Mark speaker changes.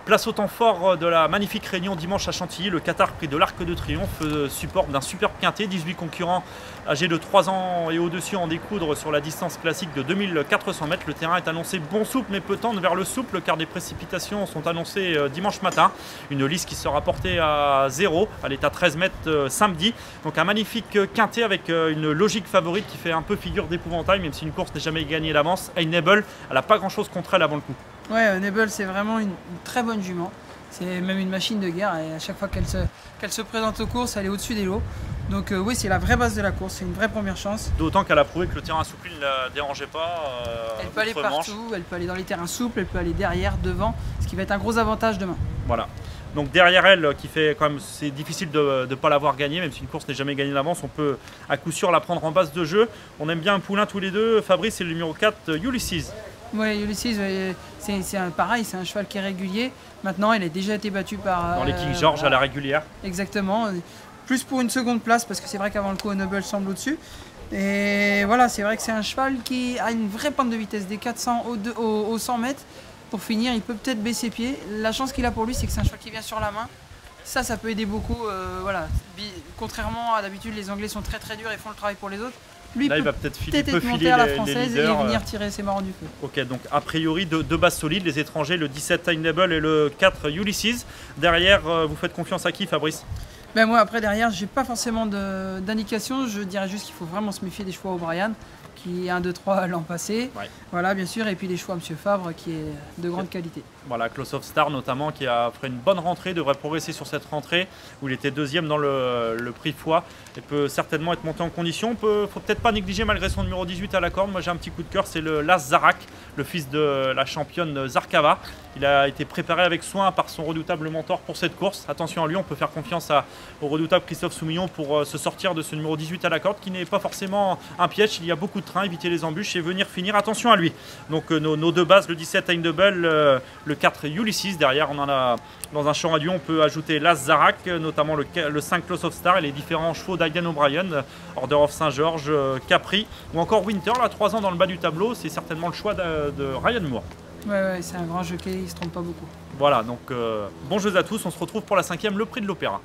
Speaker 1: Place au temps fort de la magnifique réunion dimanche à Chantilly. Le Qatar, prix de l'Arc de Triomphe, support d'un superbe quintet. 18 concurrents âgés de 3 ans et au-dessus en découdre sur la distance classique de 2400 mètres. Le terrain est annoncé bon souple, mais peut tendre vers le souple car des précipitations sont annoncées dimanche matin. Une lisse qui sera portée à 0 à l'état 13 mètres samedi. Donc un magnifique quintet avec une logique favorite qui fait un peu figure d'épouvantail, même si une course n'est jamais gagnée d'avance. Einable, elle n'a pas grand-chose contre elle avant le coup.
Speaker 2: Ouais, Nebel, c'est vraiment une très bonne jument. C'est même une machine de guerre et à chaque fois qu'elle se présente aux courses, elle est au-dessus des lots. Donc oui, c'est la vraie base de la course, c'est une vraie première chance.
Speaker 1: D'autant qu'elle a prouvé que le terrain assoupli ne la dérangeait pas.
Speaker 2: Elle peut aller partout, elle peut aller dans les terrains souples, elle peut aller derrière, devant, ce qui va être un gros avantage demain.
Speaker 1: Voilà. Donc derrière elle, qui fait quand même, c'est difficile de ne pas l'avoir gagnée, même si une course n'est jamais gagnée d'avance, on peut à coup sûr la prendre en base de jeu. On aime bien un poulain tous les deux. Fabrice, c'est le numéro 4, Ulysses.
Speaker 2: Oui, Ulysses, c'est pareil, c'est un cheval qui est régulier. Maintenant, il a déjà été battu par...
Speaker 1: Dans les King George à la régulière.
Speaker 2: Exactement. Plus pour une seconde place, parce que c'est vrai qu'avant le coup, Noble semble au-dessus. Et voilà, c'est vrai que c'est un cheval qui a une vraie pente de vitesse, des 400 au 100 mètres. Pour finir, il peut peut-être baisser pied. La chance qu'il a pour lui, c'est que c'est un cheval qui vient sur la main. Ça peut aider beaucoup. Voilà. Contrairement à d'habitude, les Anglais sont très très durs et font le travail pour les autres. Lui,
Speaker 1: là, il va peut-être filer
Speaker 2: à la
Speaker 1: les
Speaker 2: française
Speaker 1: leaders,
Speaker 2: et venir tirer ses marrons du feu.
Speaker 1: Ok, donc a priori deux bases solides, les étrangers, le 17 Einable et le 4 Ulysses. Derrière, vous faites confiance à qui, Fabrice?
Speaker 2: Ben moi, après, derrière, j'ai pas forcément d'indication. Je dirais juste qu'il faut vraiment se méfier des chevaux O'Brien, qui est 1, 2, 3 l'an passé. Ouais. Voilà, bien sûr. Et puis les chevaux à M. Fabre, qui est de grande qualité.
Speaker 1: Voilà, Close of Star notamment, qui a fait une bonne rentrée, devrait progresser sur cette rentrée, où il était deuxième dans le prix Foix, et peut certainement être monté en condition. Faut peut-être pas négliger malgré son numéro 18 à la corde. Moi j'ai un petit coup de cœur, c'est le Las Zarak, le fils de la championne Zarkava. Il a été préparé avec soin par son redoutable mentor pour cette course. Attention à lui, on peut faire confiance au redoutable Christophe Soumillon pour se sortir de ce numéro 18 à la corde, qui n'est pas forcément un piège. Il y a beaucoup de trains, éviter les embûches et venir finir. Attention à lui. Donc nos deux bases, le 17 Einable, le 4 Ulysses. Derrière, on en a dans un champ à Dieu, on peut ajouter Las Zarak, notamment le 5 Close of Star et les différents chevaux d'Aidan O'Brien, Order of Saint-Georges, Capri ou encore Winter, là 3 ans dans le bas du tableau. C'est certainement le choix de Ryan Moore.
Speaker 2: Ouais, c'est un grand jockey, il se trompe pas beaucoup.
Speaker 1: Voilà, donc bon jeu à tous. On se retrouve pour la 5e, le prix de l'Opéra.